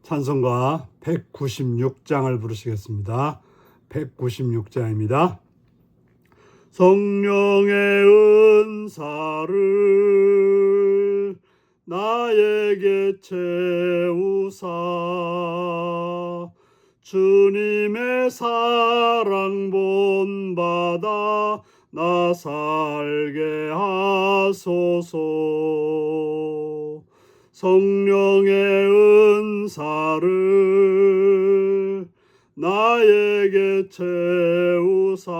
찬송가 196장을 부르시겠습니다. 196장입니다. 성령의 은사를 나에게 채우사 주님의 사랑 본받아 나 살게 하소서. 성령의 은사를 나에게 채우사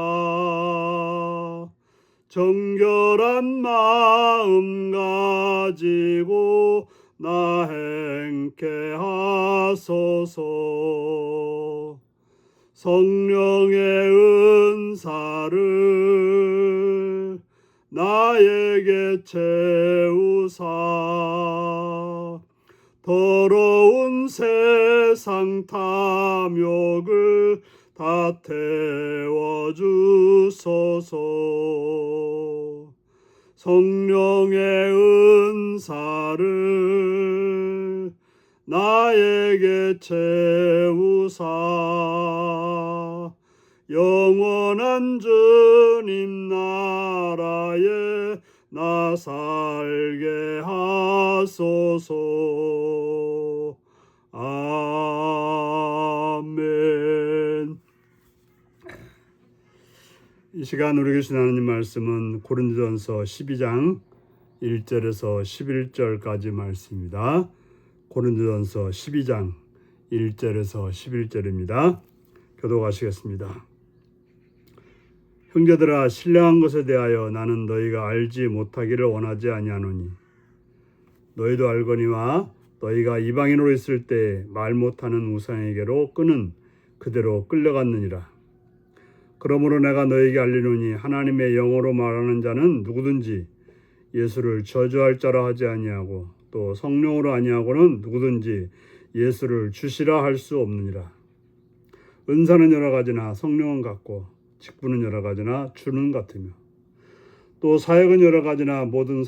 정결한 마음 가지고 나 행케 하소서. 성령의 은사를 나에게 채우사 더러운 세상 탐욕을 다 태워주소서. 성령의 은사를 나에게 채우사 영원한 주님 나라에 나 살게 하소서. 아멘. 이 시간 우리 계신 하나님 말씀은 고린도전서 12장 1절에서 11절까지 말씀입니다. 고린도전서 12장 1절에서 11절입니다. 교독하시겠습니다. 형제들아, 신령한 것에 대하여 나는 너희가 알지 못하기를 원하지 아니하노니 너희도 알거니와 너희가 이방인으로 있을 때 말 못하는 우상에게로 끄는 그대로 끌려갔느니라. 그러므로 내가 너희에게 알리노니 하나님의 영어로 말하는 자는 누구든지 예수를 저주할 자라 하지 아니하고 또 성령으로 아니하고는 누구든지 예수를 주시라 할 수 없느니라. 은사는 여러 가지나 성령은 같고 직분은 여러 가지나 주는 같으며 또 사역은 여러 가지나 모든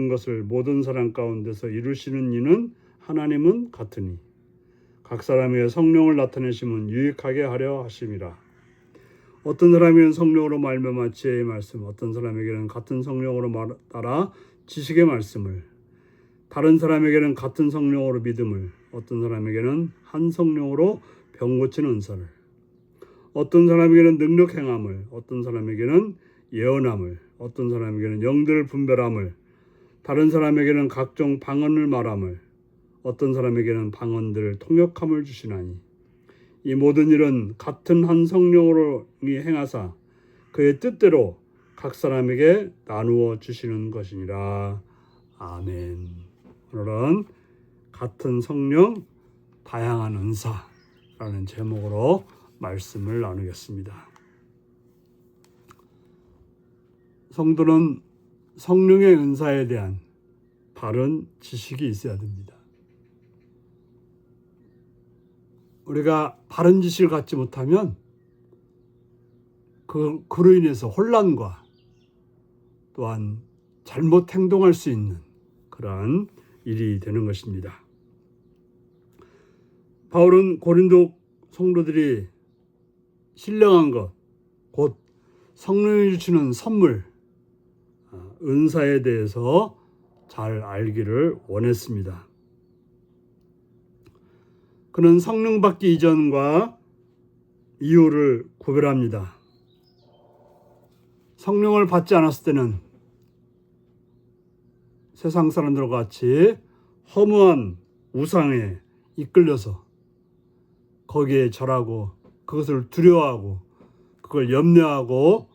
것을 모든 사람 가운데서 이루시는 이는 하나님은 같으니 각 사람에게 성령을 나타내심은 유익하게 하려 하심이라. 어떤 사람에게는 성령으로 말미암아 지혜의 말씀, 어떤 사람에게는 같은 성령으로 따라 지식의 말씀을, 다른 사람에게는 같은 성령으로 믿음을, 어떤 사람에게는 한 성령으로 병 고치는 은사를, 어떤 사람에게는 능력 행함을, 어떤 사람에게는 예언함을, 어떤 사람에게는 영들을 분별함을, 다른 사람에게는 각종 방언을 말함을, 어떤 사람에게는 방언들을 통역함을 주시나니 이 모든 일은 같은 한 성령으로 행하사 그의 뜻대로 각 사람에게 나누어 주시는 것이니라. 아멘. 오늘은 같은 성령 다양한 은사라는 제목으로 말씀을 나누겠습니다. 성도는 성령의 은사에 대한 바른 지식이 있어야 됩니다. 우리가 바른 지식을 갖지 못하면 그로 인해서 혼란과 또한 잘못 행동할 수 있는 그러한 일이 되는 것입니다. 바울은 고린도 성도들이 신령한 것, 곧 성령이 주시는 선물, 은사에 대해서 잘 알기를 원했습니다. 그는 성령 받기 이전과 이후를 구별합니다. 성령을 받지 않았을 때는 세상 사람들과 같이 허무한 우상에 이끌려서 거기에 절하고 그것을 두려워하고 그걸 염려하고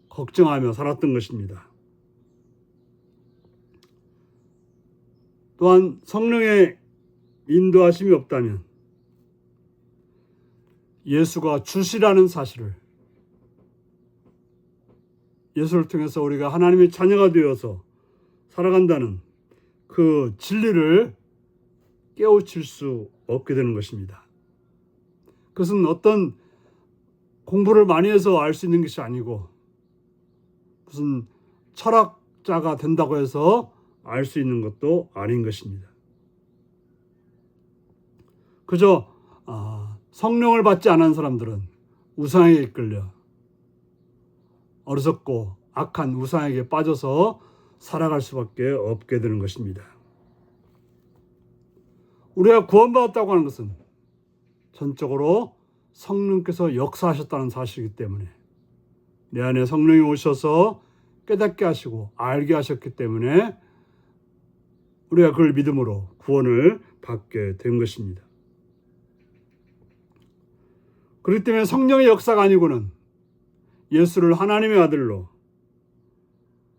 걱정하며 살았던 것입니다. 또한 성령의 인도하심이 없다면 예수가 주시라는 사실을, 예수를 통해서 우리가 하나님의 자녀가 되어서 살아간다는 그 진리를 깨우칠 수 없게 되는 것입니다. 그것은 어떤 공부를 많이 해서 알 수 있는 것이 아니고 무슨 철학자가 된다고 해서 알 수 있는 것도 아닌 것입니다. 그저 성령을 받지 않은 사람들은 우상에 이끌려 어리석고 악한 우상에게 빠져서 살아갈 수밖에 없게 되는 것입니다. 우리가 구원받았다고 하는 것은 전적으로 성령께서 역사하셨다는 사실이기 때문에, 내 안에 성령이 오셔서 깨닫게 하시고 알게 하셨기 때문에 우리가 그걸 믿음으로 구원을 받게 된 것입니다. 그렇기 때문에 성령의 역사가 아니고는 예수를 하나님의 아들로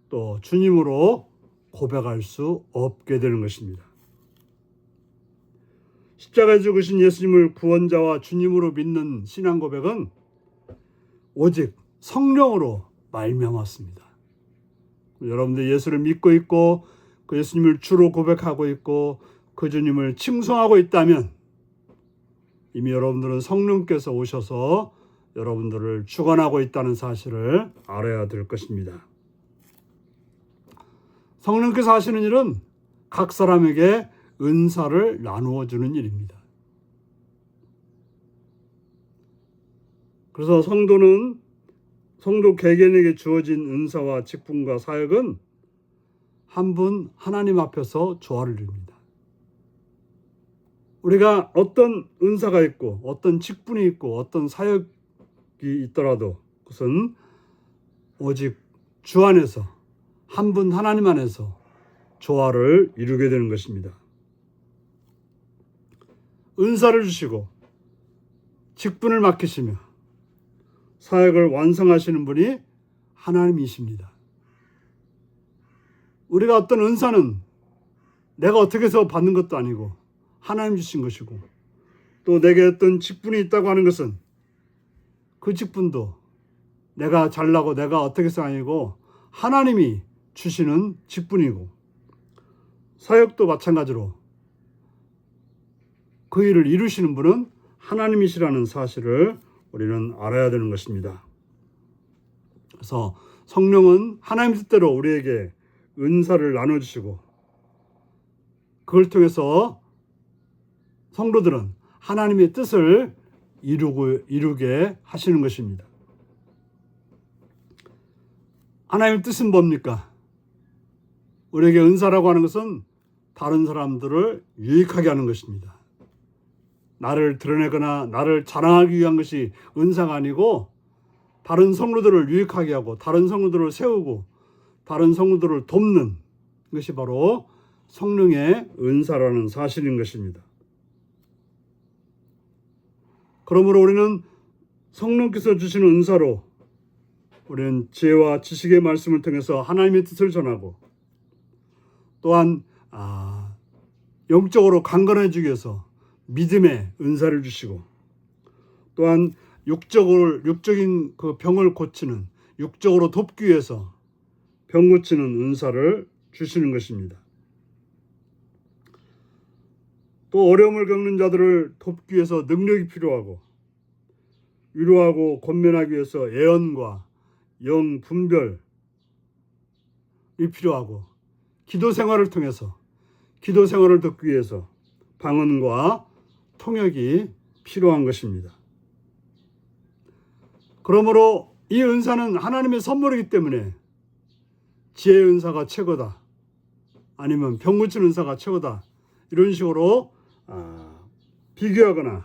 또 주님으로 고백할 수 없게 되는 것입니다. 십자가에 죽으신 예수님을 구원자와 주님으로 믿는 신앙 고백은 오직 성령으로 말미암았습니다. 여러분들 예수를 믿고 있고 그 예수님을 주로 고백하고 있고 그 주님을 칭송하고 있다면 이미 여러분들은 성령께서 오셔서 여러분들을 주관하고 있다는 사실을 알아야 될 것입니다. 성령께서 하시는 일은 각 사람에게 은사를 나누어 주는 일입니다. 그래서 성도 개개인에게 주어진 은사와 직분과 사역은 한 분 하나님 앞에서 조화를 이룹니다. 우리가 어떤 은사가 있고 어떤 직분이 있고 어떤 사역이 있더라도 그것은 오직 주 안에서 한 분 하나님 안에서 조화를 이루게 되는 것입니다. 은사를 주시고 직분을 맡기시며 사역을 완성하시는 분이 하나님이십니다. 우리가 어떤 은사는 내가 어떻게 해서 받는 것도 아니고 하나님 주신 것이고, 또 내게 어떤 직분이 있다고 하는 것은 그 직분도 내가 잘나고 내가 어떻게 해서 아니고 하나님이 주시는 직분이고, 사역도 마찬가지로 그 일을 이루시는 분은 하나님이시라는 사실을 우리는 알아야 되는 것입니다. 그래서 성령은 하나님 뜻대로 우리에게 은사를 나눠주시고 그걸 통해서 성도들은 하나님의 뜻을 이루게 하시는 것입니다. 하나님의 뜻은 뭡니까? 우리에게 은사라고 하는 것은 다른 사람들을 유익하게 하는 것입니다. 나를 드러내거나 나를 자랑하기 위한 것이 은사가 아니고 다른 성도들을 유익하게 하고 다른 성도들을 세우고 다른 성도들을 돕는 것이 바로 성령의 은사라는 사실인 것입니다. 그러므로 우리는 성령께서 주시는 은사로 우리는 지혜와 지식의 말씀을 통해서 하나님의 뜻을 전하고, 또한 영적으로 강건해지기 위해서 믿음의 은사를 주시고, 또한 육적인 그 병을 고치는, 육적으로 돕기 위해서 병 고치는 은사를 주시는 것입니다. 또 어려움을 겪는 자들을 돕기 위해서 능력이 필요하고, 위로하고 권면하기 위해서 예언과 영 분별이 필요하고, 기도 생활을 통해서 기도 생활을 돕기 위해서 방언과 통역이 필요한 것입니다. 그러므로 이 은사는 하나님의 선물이기 때문에 지혜의 은사가 최고다, 아니면 병 고치는 은사가 최고다, 이런 식으로 비교하거나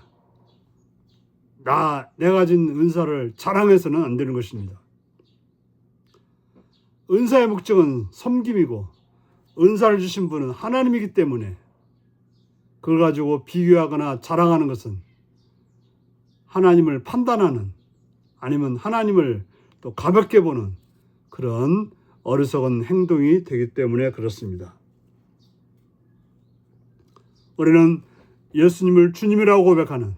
내가 가진 은사를 자랑해서는 안 되는 것입니다. 은사의 목적은 섬김이고 은사를 주신 분은 하나님이기 때문에 그걸 가지고 비교하거나 자랑하는 것은 하나님을 판단하는, 아니면 하나님을 또 가볍게 보는 그런 어리석은 행동이 되기 때문에 그렇습니다. 우리는 예수님을 주님이라고 고백하는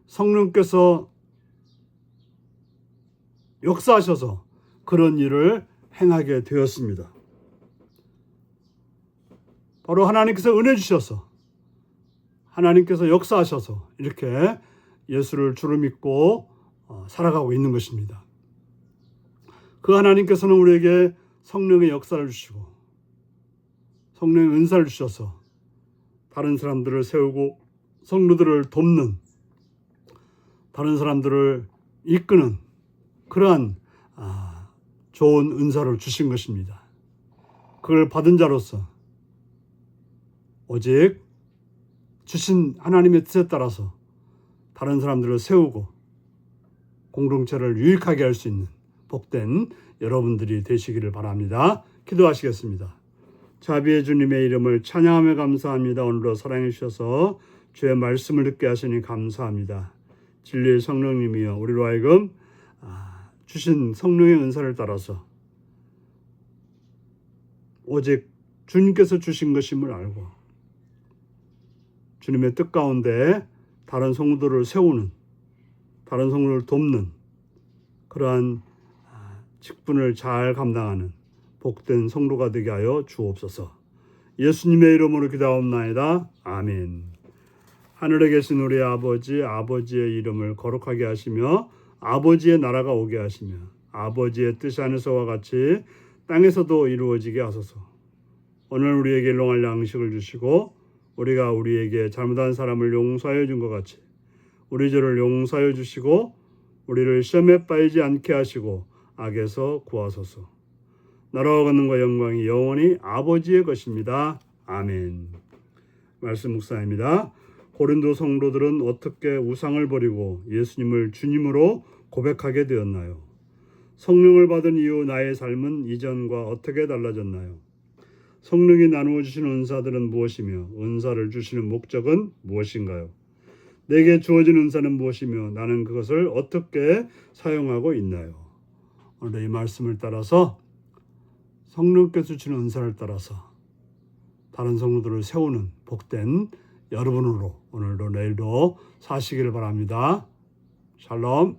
성령께서 역사하셔서 그런 일을 행하게 되었습니다. 바로 하나님께서 은혜 주셔서, 하나님께서 역사하셔서 이렇게 예수를 주로 믿고 살아가고 있는 것입니다. 그 하나님께서는 우리에게 성령의 역사를 주시고 성령의 은사를 주셔서 다른 사람들을 세우고 성도들을 돕는, 다른 사람들을 이끄는 그러한 좋은 은사를 주신 것입니다. 그걸 받은 자로서 오직 주신 하나님의 뜻에 따라서 다른 사람들을 세우고 공동체를 유익하게 할 수 있는 복된 여러분들이 되시기를 바랍니다. 기도하시겠습니다. 자비의 주님의 이름을 찬양하며 감사합니다. 오늘도 사랑해 주셔서 주의 말씀을 듣게 하시니 감사합니다. 진리의 성령님이여 우리로 하여금 주신 성령의 은사를 따라서 오직 주님께서 주신 것임을 알고 주님의 뜻 가운데 다른 성도들을 세우는, 다른 성도를 돕는 그러한 직분을 잘 감당하는 복된 성도가 되게 하여 주옵소서. 예수님의 이름으로 기도하옵나이다. 아멘. 하늘에 계신 우리 아버지, 아버지의 이름을 거룩하게 하시며 아버지의 나라가 오게 하시며 아버지의 뜻이 하늘에서와 같이 땅에서도 이루어지게 하소서. 오늘 우리에게 일용할 양식을 주시고 우리가 우리에게 잘못한 사람을 용서하여 준 것 같이 우리 죄를 용서하여 주시고 우리를 시험에 빠지지 않게 하시고 악에서 구하소서. 나라와 권능과 영광이 영원히 아버지의 것입니다. 아멘. 말씀 묵상입니다. 고린도 성도들은 어떻게 우상을 버리고 예수님을 주님으로 고백하게 되었나요? 성령을 받은 이후 나의 삶은 이전과 어떻게 달라졌나요? 성령이 나누어 주시는 은사들은 무엇이며 은사를 주시는 목적은 무엇인가요? 내게 주어진 은사는 무엇이며 나는 그것을 어떻게 사용하고 있나요? 오늘 이 말씀을 따라서 성령께서 주시는 은사를 따라서 다른 성도들을 세우는 복된 여러분으로 오늘도 내일도 사시기를 바랍니다. 샬롬.